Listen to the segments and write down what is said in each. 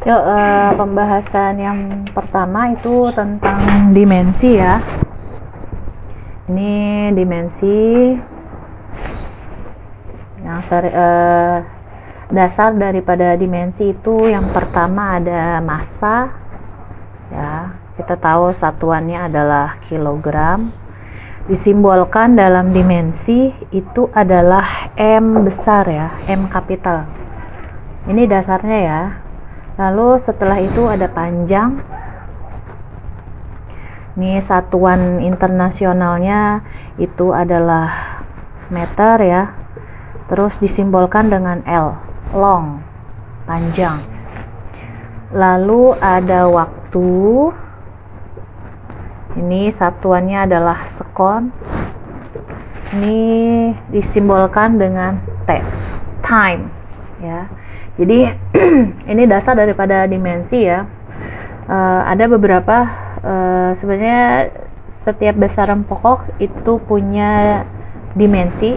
Yuk, pembahasan yang pertama itu tentang dimensi ya. Ini dimensi yang dasar daripada dimensi itu yang pertama ada massa ya. Kita tahu satuannya adalah kilogram. Disimbolkan dalam dimensi itu adalah M besar ya, M kapital. Ini dasarnya ya. Lalu setelah itu ada panjang. Ini satuan internasionalnya itu adalah meter ya. Terus disimbolkan dengan L, long, panjang. Lalu ada waktu. Ini satuannya adalah sekon. Ini disimbolkan dengan T, time ya. Jadi ini dasar daripada dimensi ya. Ada beberapa sebenarnya setiap besaran pokok itu punya dimensi,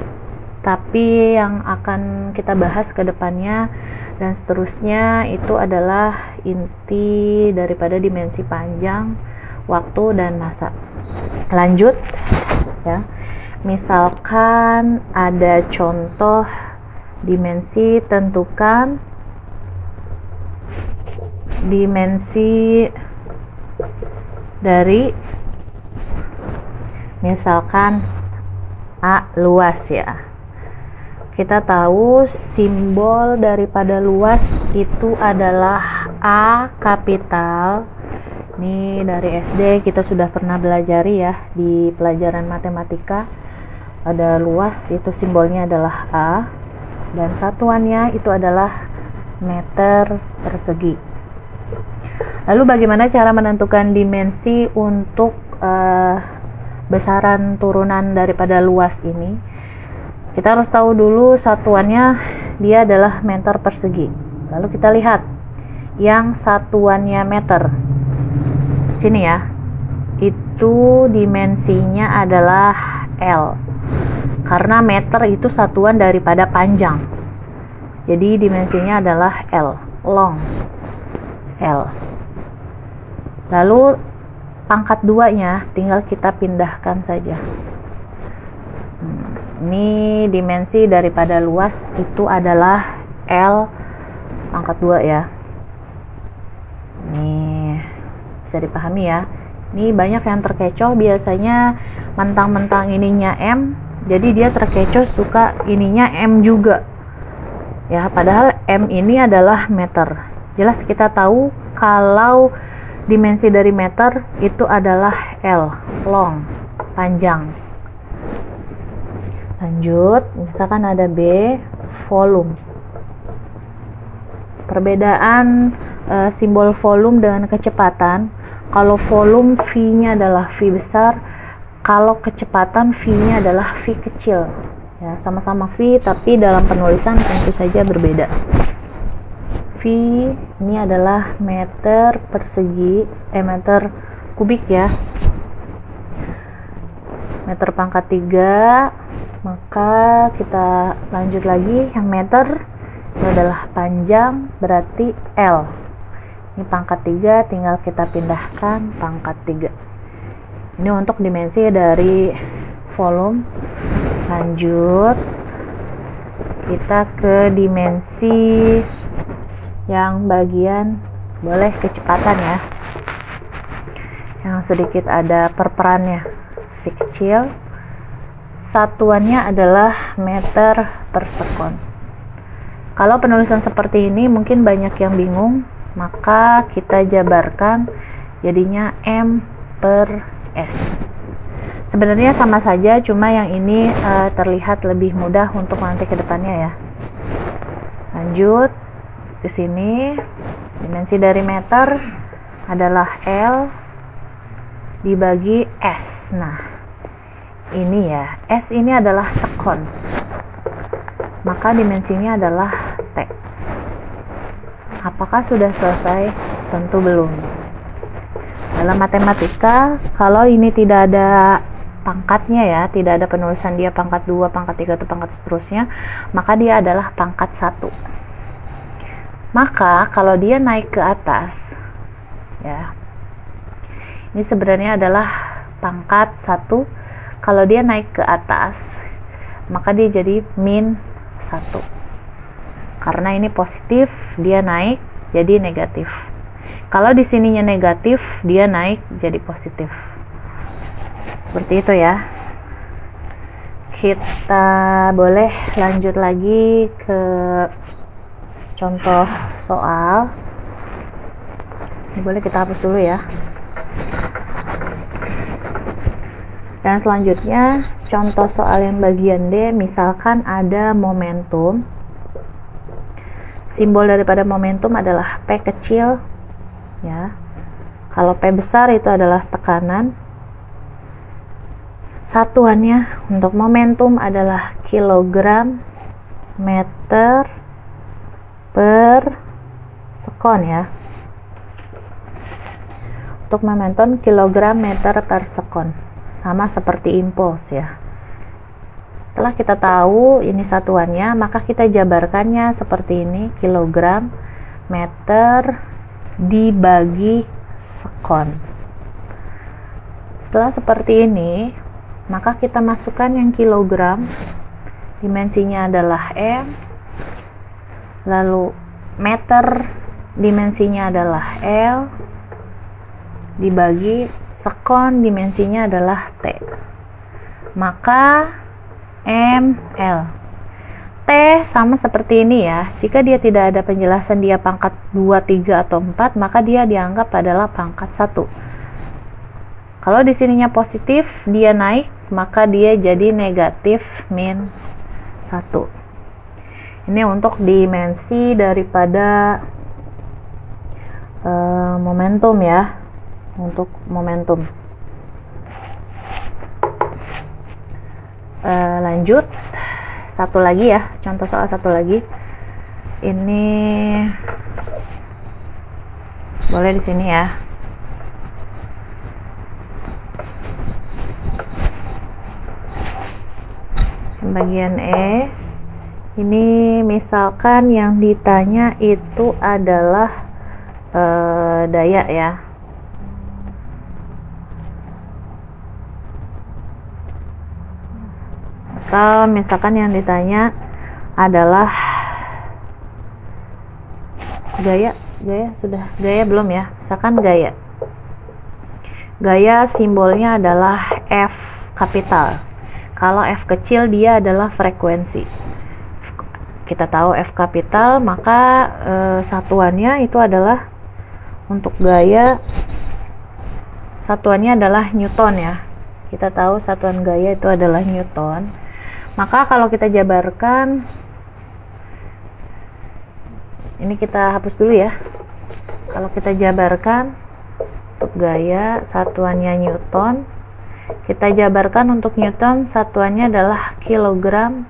tapi yang akan kita bahas ke depannya dan seterusnya itu adalah inti daripada dimensi panjang, waktu, dan massa. Lanjut ya. Misalkan ada contoh dimensi, tentukan dimensi dari misalkan A, luas ya. Kita tahu simbol daripada luas itu adalah A kapital. Ini dari SD kita sudah pernah belajari ya di pelajaran matematika. Ada luas, itu simbolnya adalah A, dan satuannya itu adalah meter persegi. Lalu bagaimana cara menentukan dimensi untuk besaran turunan daripada luas ini? Kita harus tahu dulu satuannya dia adalah meter persegi. Lalu kita lihat yang satuannya meter. Sini ya. Itu dimensinya adalah L. Karena meter itu satuan daripada panjang. Jadi dimensinya adalah L, long, L. Lalu pangkat 2-nya tinggal kita pindahkan saja. Ini dimensi daripada luas itu adalah L pangkat 2 ya. Ini bisa dipahami ya. Ini banyak yang terkecoh, biasanya mentang-mentang ininya M, jadi dia terkecoh suka ininya M juga ya, padahal M ini adalah meter. Jelas kita tahu kalau dimensi dari meter itu adalah L, long, panjang. Lanjut, misalkan ada B, volume. Perbedaan simbol volume dengan kecepatan. Kalau volume V-nya adalah V besar, kalau kecepatan V-nya adalah V kecil. Ya, sama-sama V, tapi dalam penulisan tentu saja berbeda. V ini adalah meter persegi, meter kubik ya. Meter pangkat 3. Maka kita lanjut lagi, yang meter itu adalah panjang, berarti L. Ini pangkat 3, tinggal kita pindahkan pangkat 3. Ini untuk dimensi dari volume. Lanjut, kita ke dimensi yang bagian boleh kecepatan ya, yang sedikit ada perperannya. V kecil, satuannya adalah meter per sekon. Kalau penulisan seperti ini mungkin banyak yang bingung, maka kita jabarkan jadinya M per S. Sebenarnya sama saja, cuma yang ini terlihat lebih mudah untuk nanti ke depannya ya. Lanjut ke sini, dimensi dari meter adalah L dibagi S. Nah, ini ya, S ini adalah sekon. Maka dimensinya adalah T. Apakah sudah selesai? Tentu belum. Dalam matematika, kalau ini tidak ada pangkatnya ya, tidak ada penulisan dia pangkat 2, pangkat 3 atau pangkat seterusnya, maka dia adalah pangkat 1. Maka kalau dia naik ke atas, ya, ini sebenarnya adalah pangkat 1. Kalau dia naik ke atas, maka dia jadi min 1. Karena ini positif, dia naik jadi negatif. Kalau di sininya negatif, dia naik jadi positif. Seperti itu ya. Kita boleh lanjut lagi ke contoh soal. Ini boleh kita hapus dulu ya. Dan selanjutnya contoh soal yang bagian D, misalkan ada momentum. Simbol daripada momentum adalah P kecil ya. Kalau P besar itu adalah tekanan. Satuannya untuk momentum adalah kilogram meter per sekon ya. Untuk momentum kilogram meter per sekon, sama seperti impuls ya. Setelah kita tahu ini satuannya, maka kita jabarkannya seperti ini, kilogram meter dibagi sekon. Setelah seperti ini, maka kita masukkan yang kilogram, dimensinya adalah M, lalu meter dimensinya adalah L, dibagi sekon dimensinya adalah T. Maka ml. T sama seperti ini ya. Jika dia tidak ada penjelasan dia pangkat 2, 3 atau 4, maka dia dianggap adalah pangkat 1. Kalau di sininya positif, dia naik, maka dia jadi negatif min 1. Ini untuk dimensi daripada momentum ya. Untuk momentum. Lanjut. Satu lagi ya, contoh soal satu lagi. Ini boleh di sini ya. Bagian E, ini misalkan yang ditanya itu adalah daya ya. Atau misalkan yang ditanya adalah gaya belum ya. Misalkan gaya simbolnya adalah F kapital. Kalau F kecil dia adalah frekuensi. Kita tahu F kapital, maka satuannya itu adalah untuk gaya, satuannya adalah Newton ya. Kita tahu satuan gaya itu adalah Newton. Maka kalau kita jabarkan, ini kita hapus dulu ya. Kalau kita jabarkan untuk gaya satuannya Newton, kita jabarkan untuk Newton satuannya adalah kilogram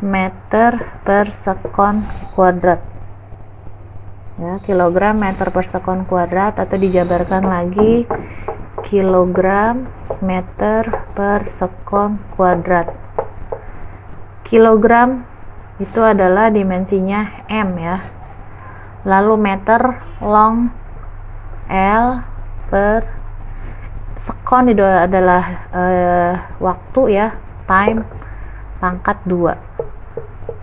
meter per sekon kuadrat ya, kilogram meter per sekon kuadrat, atau dijabarkan lagi kilogram meter per sekon kuadrat. Kilogram itu adalah dimensinya M ya, lalu meter long L, per sekon itu adalah waktu ya, time, pangkat 2.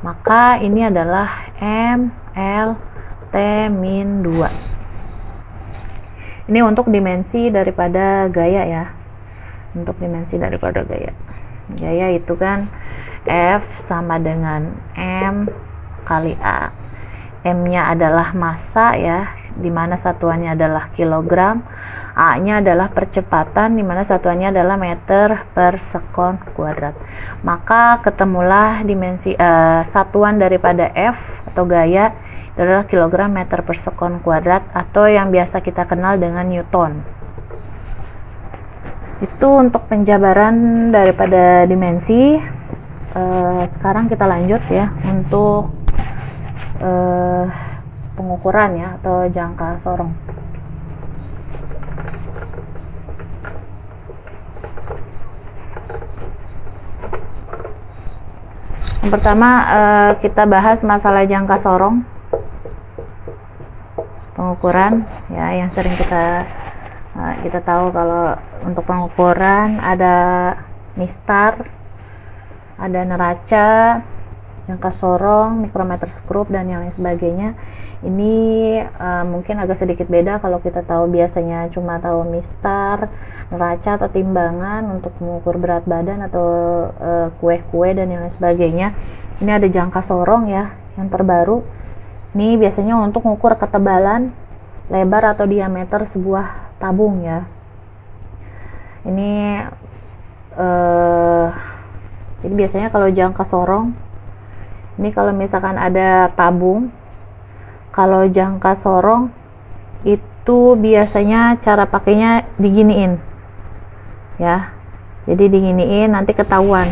Maka ini adalah M, L, T min 2. Ini untuk dimensi daripada gaya ya. Untuk dimensi daripada gaya. Gaya itu kan F sama dengan M kali A. M-nya adalah massa ya, dimana satuannya adalah kilogram. A-nya adalah percepatan, dimana satuannya adalah meter per sekon kuadrat. Maka ketemulah dimensi satuan daripada F atau gaya itu adalah kilogram meter per sekon kuadrat, atau yang biasa kita kenal dengan Newton. Itu untuk penjabaran daripada dimensi. Sekarang kita lanjut ya untuk pengukuran ya, atau jangka sorong. Yang pertama kita bahas masalah jangka sorong. pengukuran ya, yang sering kita tahu kalau untuk pengukuran ada mistar, ada neraca, jangka sorong, mikrometer skrup, dan yang lain sebagainya. Ini mungkin agak sedikit beda kalau kita tahu biasanya cuma tahu mistar, neraca atau timbangan untuk mengukur berat badan atau kue-kue dan yang lain sebagainya. Ini ada jangka sorong ya, yang terbaru. Ini biasanya untuk mengukur ketebalan, lebar atau diameter sebuah tabung ya. Ini jadi biasanya kalau jangka sorong, ini kalau misalkan ada tabung, kalau jangka sorong itu biasanya cara pakainya diginiin ya. Jadi diginiin, nanti ketahuan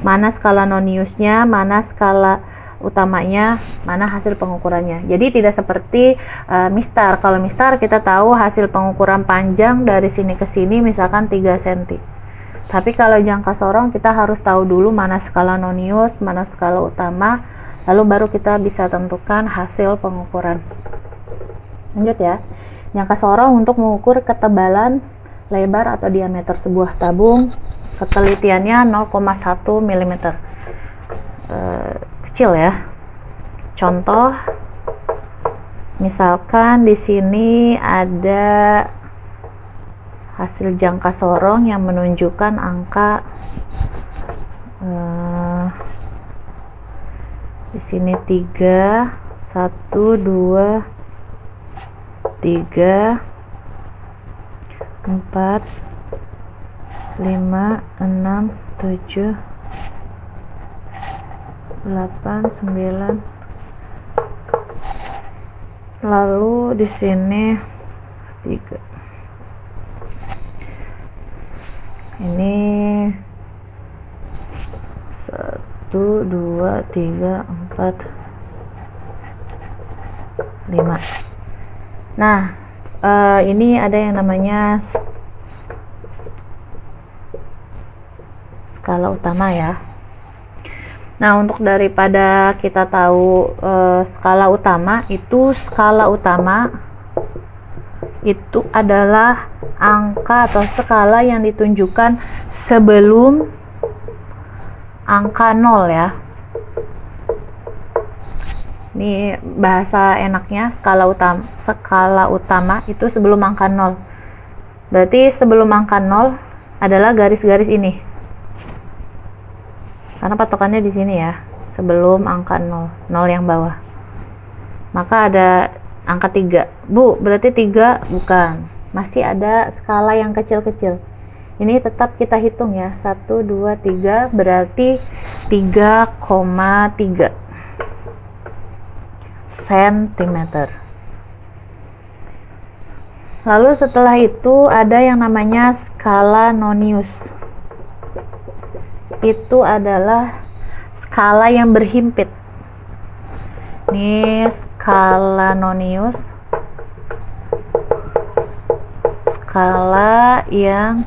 mana skala noniusnya, mana skala utamanya, mana hasil pengukurannya. Jadi tidak seperti mistar. Kalau mistar kita tahu hasil pengukuran panjang dari sini ke sini misalkan 3 cm. Tapi kalau jangka sorong kita harus tahu dulu mana skala nonius, mana skala utama, lalu baru kita bisa tentukan hasil pengukuran. Lanjut ya. Jangka sorong untuk mengukur ketebalan, lebar atau diameter sebuah tabung. Ketelitiannya 0,1 mm. Kecil ya. Contoh, misalkan di sini ada hasil jangka sorong yang menunjukkan angka di sini 3, 1, 2, 3, 4, 5, 6, 7, 8, 9. Lalu di sini 3. Ini 1, 2, 3, 4, 5. Nah, ini ada yang namanya skala utama ya. Nah, untuk daripada kita tahu skala utama itu adalah angka atau skala yang ditunjukkan sebelum angka 0 ya. Ini bahasa enaknya skala utama itu sebelum angka 0. Berarti sebelum angka 0 adalah garis-garis ini. Karena patokannya di sini ya, sebelum angka 0 yang bawah. Maka ada angka 3. Bu, berarti 3 bukan. Masih ada skala yang kecil-kecil. Ini tetap kita hitung ya. 1, 2, 3 berarti 3,3 cm. Lalu setelah itu ada yang namanya skala nonius. Itu adalah skala yang berhimpit. Ini skala nonius, skala yang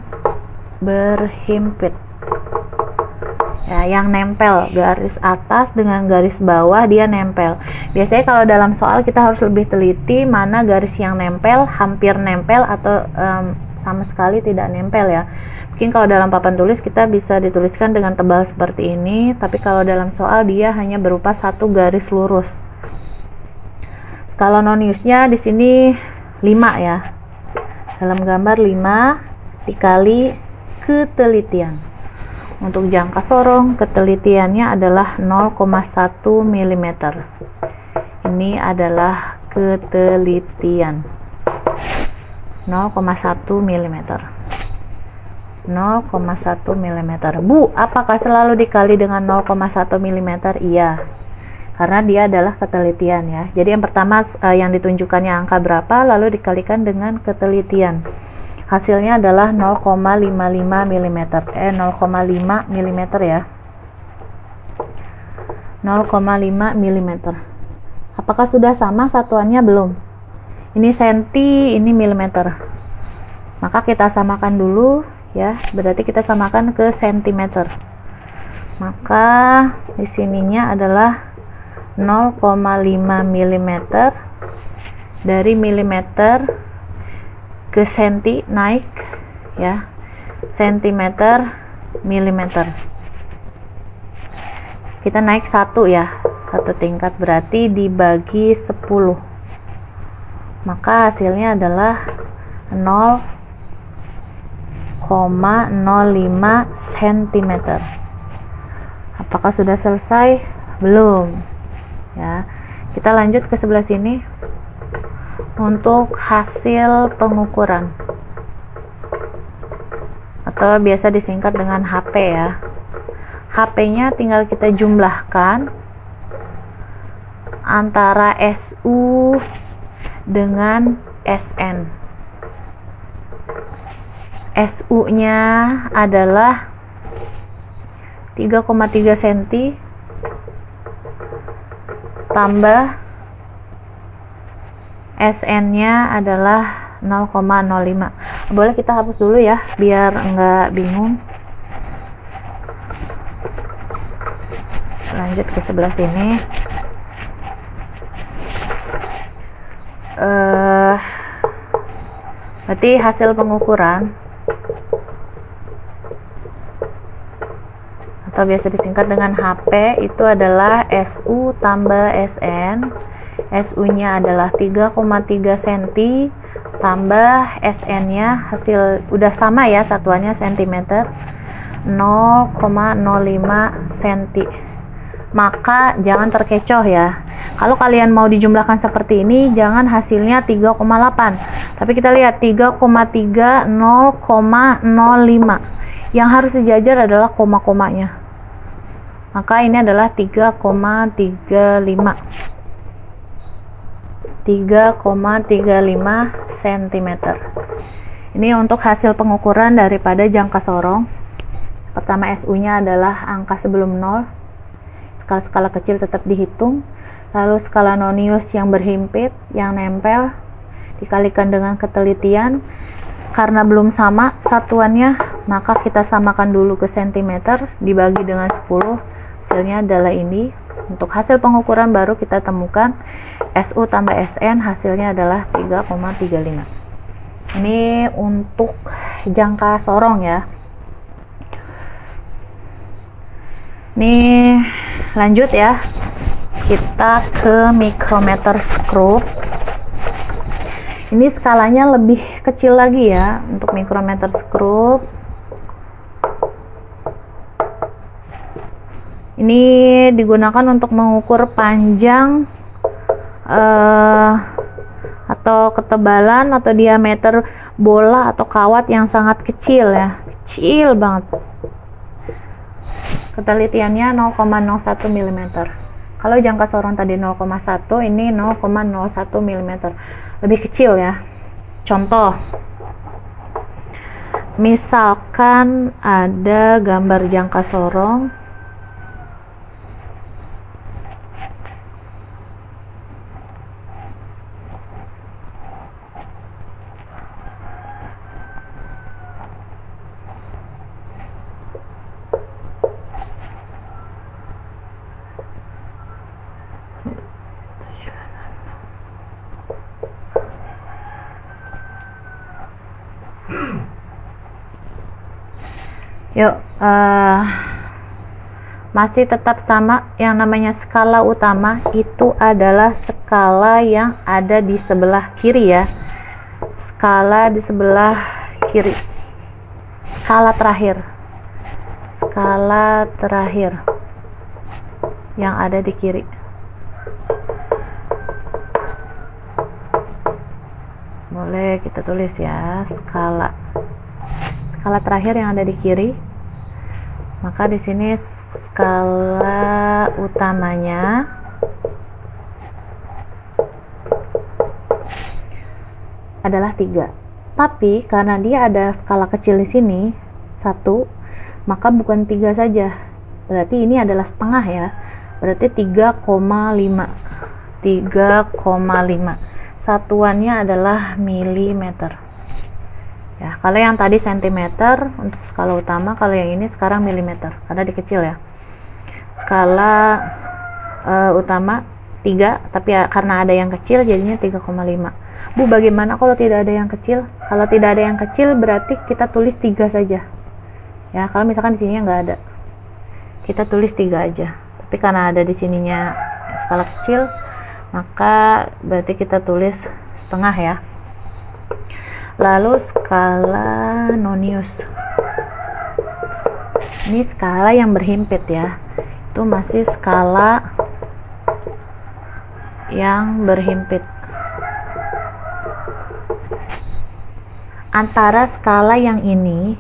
berhimpit ya, yang nempel, garis atas dengan garis bawah dia nempel. Biasanya kalau dalam soal kita harus lebih teliti mana garis yang nempel, hampir nempel, atau sama sekali tidak nempel ya. Mungkin kalau dalam papan tulis kita bisa dituliskan dengan tebal seperti ini, tapi kalau dalam soal dia hanya berupa satu garis lurus. Skala noniusnya di sini 5 ya. Dalam gambar 5 dikali ketelitian. Untuk jangka sorong ketelitiannya adalah 0,1 mm. Ini adalah ketelitian 0,1 mm. 0,1 mm. Bu, apakah selalu dikali dengan 0,1 mm? Iya, karena dia adalah ketelitian ya. Jadi yang pertama yang ditunjukkannya angka berapa, lalu dikalikan dengan ketelitian. Hasilnya adalah 0,55 mm. 0,5 mm ya. 0,5 mm. Apakah sudah sama satuannya? Belum. Ini senti, ini milimeter. Maka kita samakan dulu ya, berarti kita samakan ke sentimeter. Maka di sininya adalah 0,5 mm dari milimeter ke senti naik ya, sentimeter, milimeter. Kita naik satu ya, satu tingkat, berarti dibagi 10, maka hasilnya adalah 0,05 cm. Apakah sudah selesai? Belum ya. Kita lanjut ke sebelah sini untuk hasil pengukuran, atau biasa disingkat dengan HP ya. HP-nya tinggal kita jumlahkan antara SU dengan SN. SU-nya adalah 3,3 cm tambah SN-nya adalah 0,05. Boleh kita hapus dulu ya, biar enggak bingung. Lanjut ke sebelah sini. Berarti hasil pengukuran atau biasa disingkat dengan HP itu adalah SU tambah SN. SU-nya adalah 3,3 cm tambah SN-nya, hasil udah sama ya, satuannya cm, 0,05 cm. Maka jangan terkecoh ya. Kalau kalian mau dijumlahkan seperti ini, jangan hasilnya 3,8, tapi kita lihat 3,3, 0,05. Yang harus sejajar adalah koma-komanya. Maka ini adalah 3,35 cm. Ini untuk hasil pengukuran daripada jangka sorong. Pertama, SU-nya adalah angka sebelum 0. Skala-skala kecil tetap dihitung, lalu skala nonius yang berhimpit, yang nempel, dikalikan dengan ketelitian. Karena belum sama satuannya, maka kita samakan dulu ke cm, dibagi dengan 10, hasilnya adalah ini. Untuk hasil pengukuran baru kita temukan SU tambah SN, hasilnya adalah 3,35. Ini untuk jangka sorong ya. Nih lanjut ya, kita ke micrometer screw. Ini skalanya lebih kecil lagi ya untuk micrometer screw. Ini digunakan untuk mengukur panjang atau ketebalan atau diameter bola atau kawat yang sangat kecil ya, kecil banget. Ketelitiannya 0,01 mm. Kalau jangka sorong tadi 0,1, ini 0,01 mm, lebih kecil ya. Contoh, misalkan ada gambar jangka sorong Yuk, masih tetap sama. Yang namanya skala utama itu adalah skala yang ada di sebelah kiri ya. Skala di sebelah kiri. Skala terakhir yang ada di kiri. Boleh kita tulis ya, skala terakhir yang ada di kiri. Maka di sini skala utamanya adalah 3. Tapi karena dia ada skala kecil di sini 1, maka bukan 3 saja. Berarti ini adalah setengah ya. Berarti 3,5. Satuannya adalah milimeter. Ya, kalau yang tadi sentimeter untuk skala utama, kalau yang ini sekarang milimeter karena dikecil ya. Skala utama 3, tapi ya, karena ada yang kecil jadinya 3,5. Bu, bagaimana kalau tidak ada yang kecil? Kalau tidak ada yang kecil berarti kita tulis 3 saja. Ya, kalau misalkan di sininya nggak ada, kita tulis 3 aja. Tapi karena ada di sininya skala kecil, maka berarti kita tulis setengah ya. Lalu skala nonius. Ini skala yang berhimpit ya. Itu masih skala yang berhimpit. Antara skala yang ini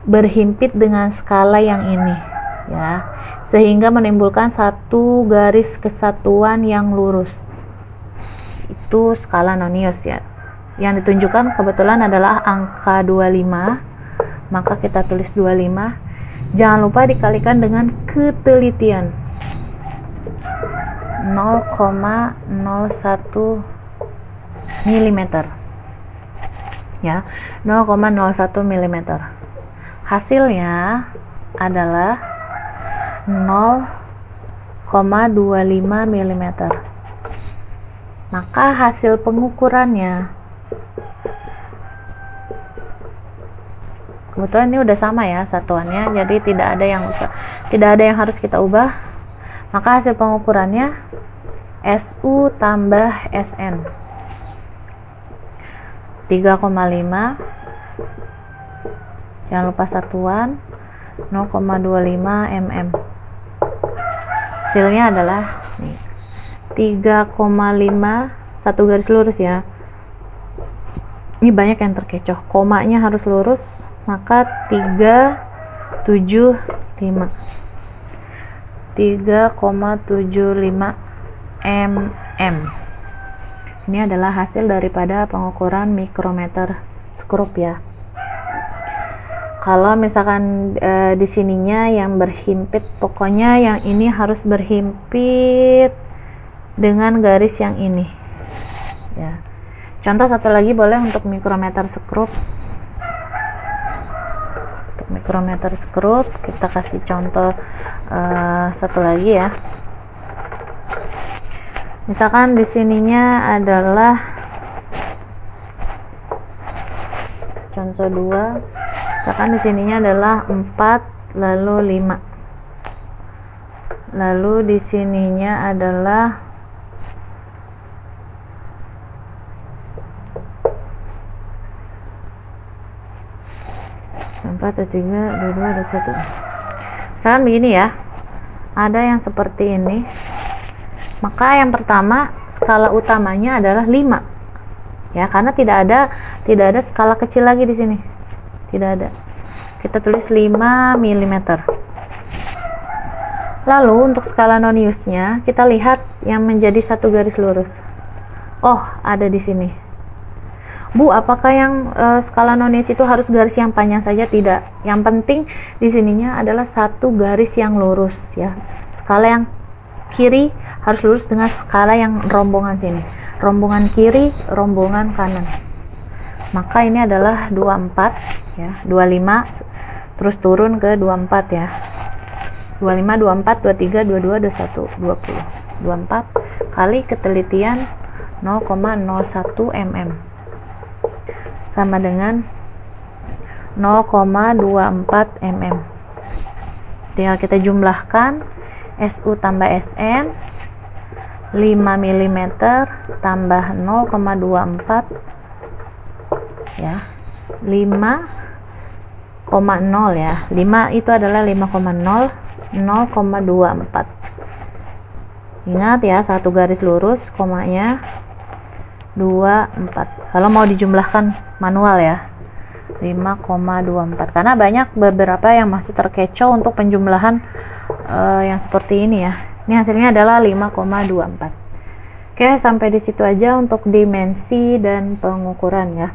berhimpit dengan skala yang ini ya, sehingga menimbulkan satu garis kesatuan yang lurus. Itu skala nonius ya. Yang ditunjukkan kebetulan adalah angka 25, maka kita tulis 25. Jangan lupa dikalikan dengan ketelitian 0,01 mm ya, 0,01 mm. Hasilnya adalah 0,25 mm. Maka hasil pengukurannya, kebetulan ini udah sama ya satuannya, jadi tidak ada yang harus kita ubah. Maka hasil pengukurannya SU tambah SN 3,5, jangan lupa satuan 0,25 mm. Hasilnya adalah nih, 3,5, satu garis lurus ya. Ini banyak yang terkecoh, komanya harus lurus, maka 3,75 mm. Ini adalah hasil daripada pengukuran mikrometer skrup ya. Kalau misalkan di sininya yang berhimpit, pokoknya yang ini harus berhimpit dengan garis yang ini ya. Contoh satu lagi boleh untuk mikrometer skrup. Untuk mikrometer skrup kita kasih contoh satu lagi ya. Misalkan di sininya adalah contoh 2, misalkan di sininya adalah 4 lalu 5, lalu di sininya adalah 4, 3, 2, 1. Misalkan begini ya, ada yang seperti ini. Maka yang pertama skala utamanya adalah 5 ya, karena tidak ada skala kecil lagi di sini, tidak ada. Kita tulis 5 mm. Lalu untuk skala noniusnya kita lihat yang menjadi satu garis lurus. Oh, ada di sini. Bu, apakah yang skala nonius itu harus garis yang panjang saja? Tidak. Yang penting di sininya adalah satu garis yang lurus ya. Skala yang kiri harus lurus dengan skala yang rombongan sini, rombongan kiri, rombongan kanan. Maka ini adalah 24 ya, 25 terus turun ke 24 ya. 25, 24, 23, 22, 21, 20. 24 kali ketelitian 0,01 mm sama dengan 0,24 mm. Tinggal kita jumlahkan SU tambah SN 5 mm tambah 0,24 ya, 5,0 ya. 5 itu adalah 5,0, 0,24. Ingat ya, satu garis lurus, komanya 24. Kalau mau dijumlahkan manual ya, 5,24. Karena banyak beberapa yang masih terkecoh untuk penjumlahan yang seperti ini ya. Ini hasilnya adalah 5,24. Oke, sampai di situ aja untuk dimensi dan pengukuran ya.